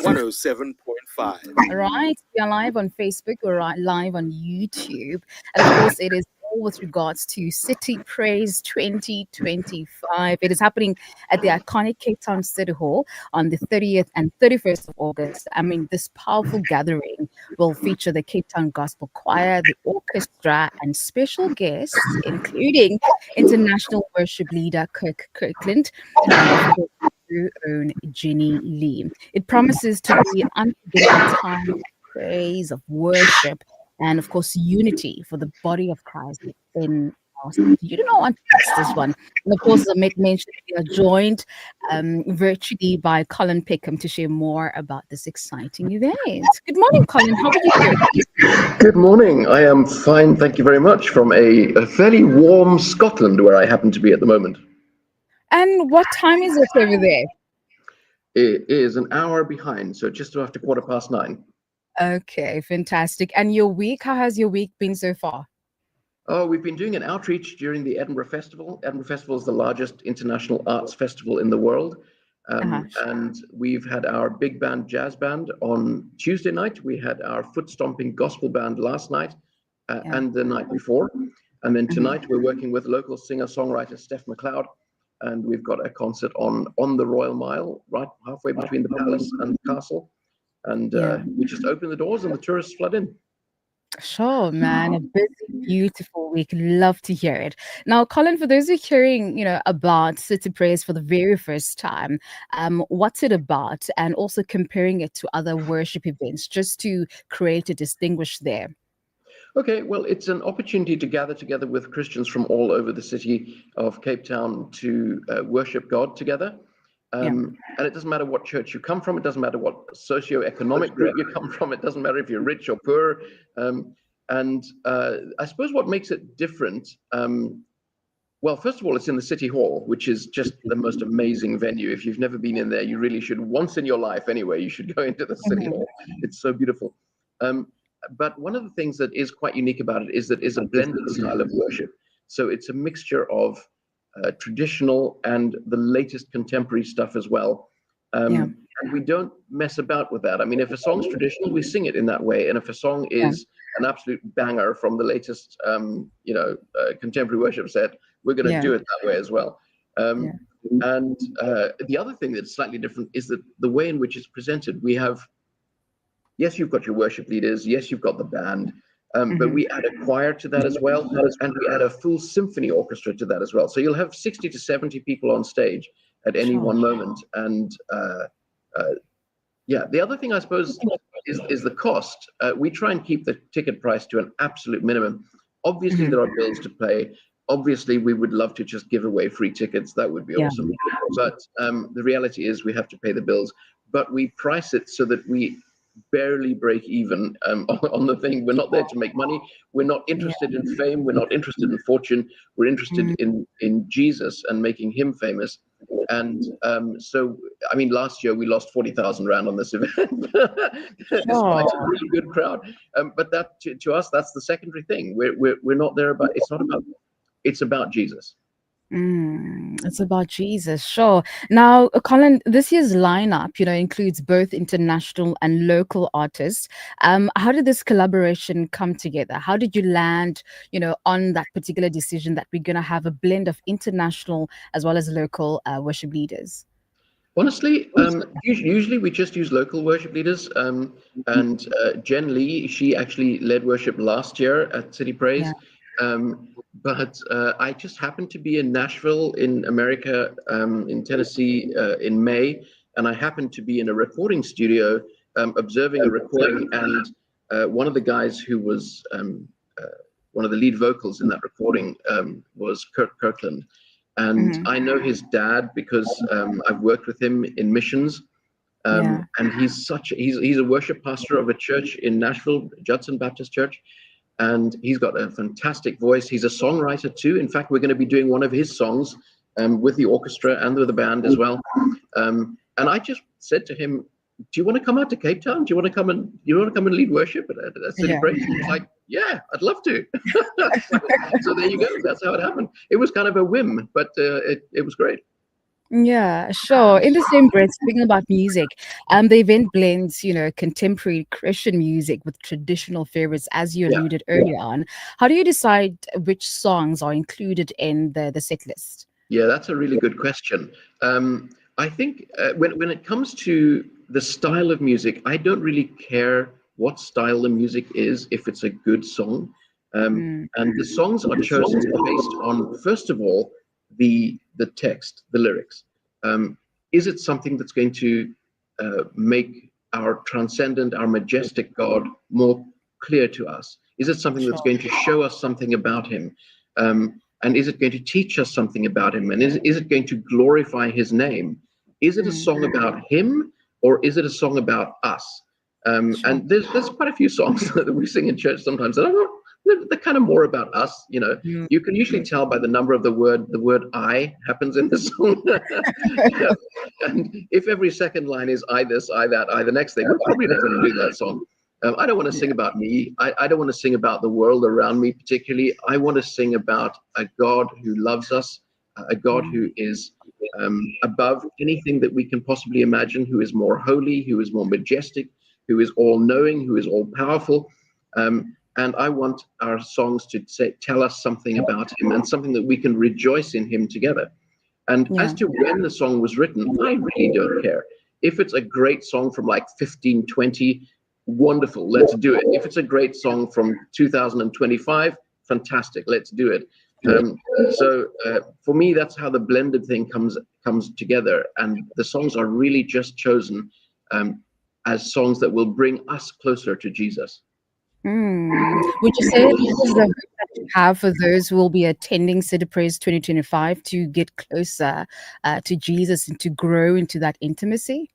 107.5. All right. We are live on Facebook. We're live on YouTube. And of course, it is all with regards to City Praise 2025. It is happening at the iconic Cape Town City Hall on the 30th and 31st of August. I mean, this powerful gathering will feature the Cape Town Gospel Choir, the orchestra, and special guests, including international worship leader Kirk Kirkland, and of course, your own Jenny Lee. It promises to be an unforgettable time of praise, of worship, and of course, unity for the body of Christ in our city. You do not want to miss this one. And of course, as I make mention, we are joined virtually by Colin Peckham to share more about this exciting event. Good morning, Colin. How are you doing? Good morning. I am fine, thank you very much, from a fairly warm Scotland where I happen to be at the moment. And what time is it over there? It is an hour behind, so just after 9:15. Okay, fantastic. And your week, how has your week been so far? Oh, we've been doing an outreach during the Edinburgh Festival. Edinburgh Festival is the largest international arts festival in the world. And we've had our big band jazz band on Tuesday night. We had our foot stomping gospel band last night and the night before. And then tonight we're working with local singer-songwriter Steph McLeod. And we've got a concert on the Royal Mile, right halfway between the palace and the castle. And we just open the doors and the tourists flood in. Sure, man. A busy, beautiful week. Love to hear it. Now, Colin, for those who are hearing, about City Praise for the very first time, what's it about? And also comparing it to other worship events, just to create a distinguish there. Okay, well, it's an opportunity to gather together with Christians from all over the city of Cape Town to worship God together. And it doesn't matter what church you come from. It doesn't matter what socioeconomic group you come from. It doesn't matter if you're rich or poor. And I suppose what makes it different, well, first of all, it's in the City Hall, which is just the most amazing venue. If you've never been in there, you really should. Once in your life, anyway, you should go into the City Hall. It's so beautiful. But one of the things that is quite unique about it is that it's a blended style of worship. So it's a mixture of traditional and the latest contemporary stuff as well. And we don't mess about with that. I mean, if a song's traditional, we sing it in that way. And if a song is an absolute banger from the latest, contemporary worship set, we're going to do it that way as well. And the other thing that's slightly different is that the way in which it's presented, we have, yes, you've got your worship leaders. Yes, you've got the band. But we add a choir to that as well. And we add a full symphony orchestra to that as well. So you'll have 60 to 70 people on stage at any one moment. And the other thing I suppose is the cost. We try and keep the ticket price to an absolute minimum. Obviously, there are bills to pay. Obviously, we would love to just give away free tickets. That would be awesome. But the reality is we have to pay the bills. But we price it so that we barely break even on the thing. We're not there to make money. We're not interested in fame. We're not interested in fortune. We're interested in Jesus and making him famous. And so, I mean, last year we lost 40,000 Rand on this event, despite a really good crowd. But that to us, that's the secondary thing. We're not there about. It's about Jesus. It's about Jesus, sure. Now, Colin, this year's lineup, includes both international and local artists. How did this collaboration come together? How did you land, on that particular decision that we're going to have a blend of international as well as local worship leaders? Honestly, usually we just use local worship leaders. And Jen Lee, she actually led worship last year at City Praise. But I just happened to be in Nashville in America, in Tennessee in May, and I happened to be in a recording studio observing a recording, and one of the guys who was one of the lead vocals in that recording was Kirk Kirkland. And I know his dad because I've worked with him in missions. And he's a worship pastor of a church in Nashville, Judson Baptist Church. And he's got a fantastic voice. He's a songwriter too. In fact, we're going to be doing one of his songs with the orchestra and with the band as well. And I just said to him, "Do you want to come out to Cape Town? Do you want to come and lead worship at City Praise?" He was like, "Yeah, I'd love to." So there you go. That's how it happened. It was kind of a whim, but it was great. Yeah, sure. In the same breath, speaking about music, the event blends, contemporary Christian music with traditional favorites, as you Yeah. alluded earlier on. How do you decide which songs are included in the set list? Yeah, that's a really good question. I think when it comes to the style of music, I don't really care what style the music is if it's a good song. Mm, And the songs are chosen based on, first of all, the text, the lyrics. Um, is it something that's going to make our transcendent, our majestic God more clear to us? Is it something that's sure. going to show us something about Him? And is it going to teach us something about Him? And is it going to glorify His name? Is it a Mm, song about Him, or is it a song about us? sure. And there's quite a few songs that we sing in church sometimes that are they're kind of more about us. Mm. You can usually tell by the number of the word I happens in the song. And if every second line is I this, I that, I the next thing, we're probably not going to do that song. I don't want to sing about me. I don't want to sing about the world around me particularly. I want to sing about a God who loves us, a God Mm, who is above anything that we can possibly imagine, who is more holy, who is more majestic, who is all knowing, who is all powerful. And I want our songs to tell us something about Him and something that we can rejoice in Him together. And yeah. as to when the song was written, I really don't care. If it's a great song from like 1520, wonderful, let's do it. If it's a great song from 2025, fantastic, let's do it. So for me, that's how the blended thing comes together, and the songs are really just chosen um, as songs that will bring us closer to Jesus. Would you say this is the hope that you have for those who will be attending City Praise 2025 to get closer to Jesus and to grow into that intimacy?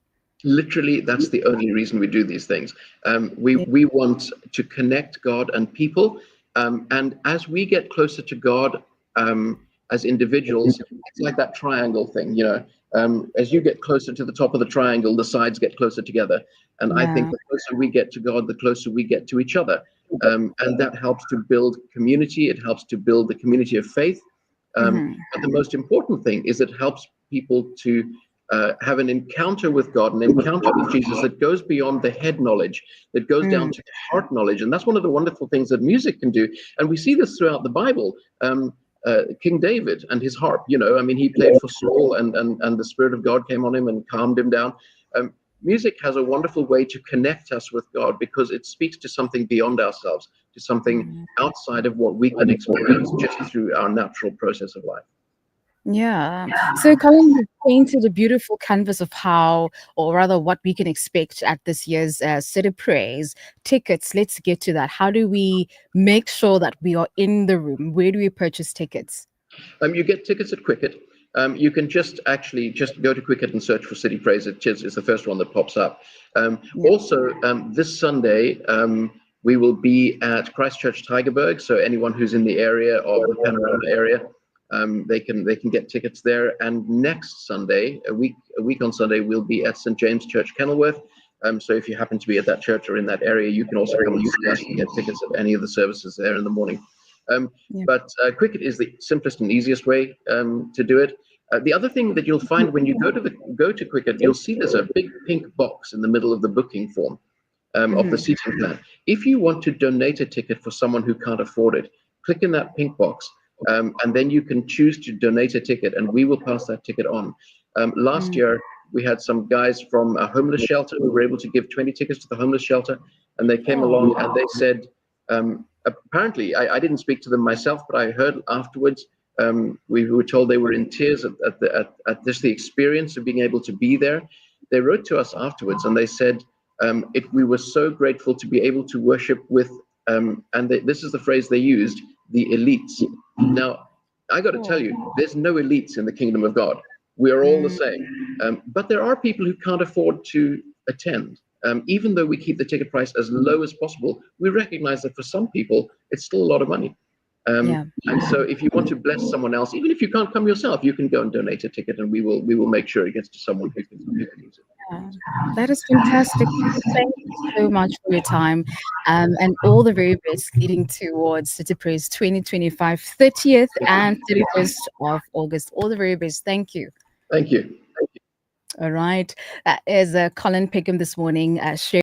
Literally, that's the only reason we do these things. We want to connect God and people, and as we get closer to God as individuals, it's like that triangle thing. As you get closer to the top of the triangle, the sides get closer together. And I think Yeah. the closer we get to God, the closer we get to each other, and that helps to build community. It helps to build the community of faith. Mhm. But the most important thing is it helps people to have an encounter with God, an encounter with Jesus that goes beyond the head knowledge, that goes down Mm. to the heart knowledge. And that's one of the wonderful things that music can do. And we see this throughout the Bible. King David and his harp, I mean, he played for Saul, and the Spirit of God came on him and calmed him down. Music has a wonderful way to connect us with God because it speaks to something beyond ourselves, to something Mm. outside of what we can experience just through our natural process of life. Yeah. So, Colin, you've painted a beautiful canvas of how, or rather, what we can expect at this year's City Praise. Tickets, let's get to that. How do we make sure that we are in the room? Where do we purchase tickets? You get tickets at Quicket. You can just go to Quicket and search for City Praise. It's the first one that pops up. Yeah. Also, this Sunday, we will be at Christchurch Tygerberg. So anyone who's in the area of the Panorama area, they can get tickets there. And next Sunday, a week on Sunday, we'll be at St James Church, Kenilworth. So if you happen to be at that church or in that area, you can also come and see us and get tickets at any of the services there in the morning. Um, Yeah. but Quicket is the simplest and easiest way to do it. The other thing that you'll find when you go to Quicket, you'll see there's a big pink box in the middle of the booking form of the Mhm. seating plan. If you want to donate a ticket for someone who can't afford it, click in that pink box, and then you can choose to donate a ticket, and we will pass that ticket on. Last Mm. year, we had some guys from a homeless shelter who were able to give 20 tickets to the homeless shelter, and they came Oh. along and they said, apparently, I didn't speak to them myself, but I heard afterwards. We were told they were in tears at just the experience of being able to be there. They wrote to us afterwards and they said, we were so grateful to be able to worship with, this is the phrase they used, the elites. Now, I got to tell Oh. you, there's no elites in the kingdom of God. We are all the Mm. same. But there are people who can't afford to attend. Even though we keep the ticket price as low as possible, we recognize that for some people, it's still a lot of money. Yeah. And so if you want to bless someone else, even if you can't come yourself, you can go and donate a ticket and we will make sure it gets to someone who can use it. Yeah. That is fantastic. Thank you so much for your time, and all the very best leading towards City Praise 2025, 30th and 31st of August. All the very best. Thank you. Thank you. All right. That is Colin Pickham this morning sharing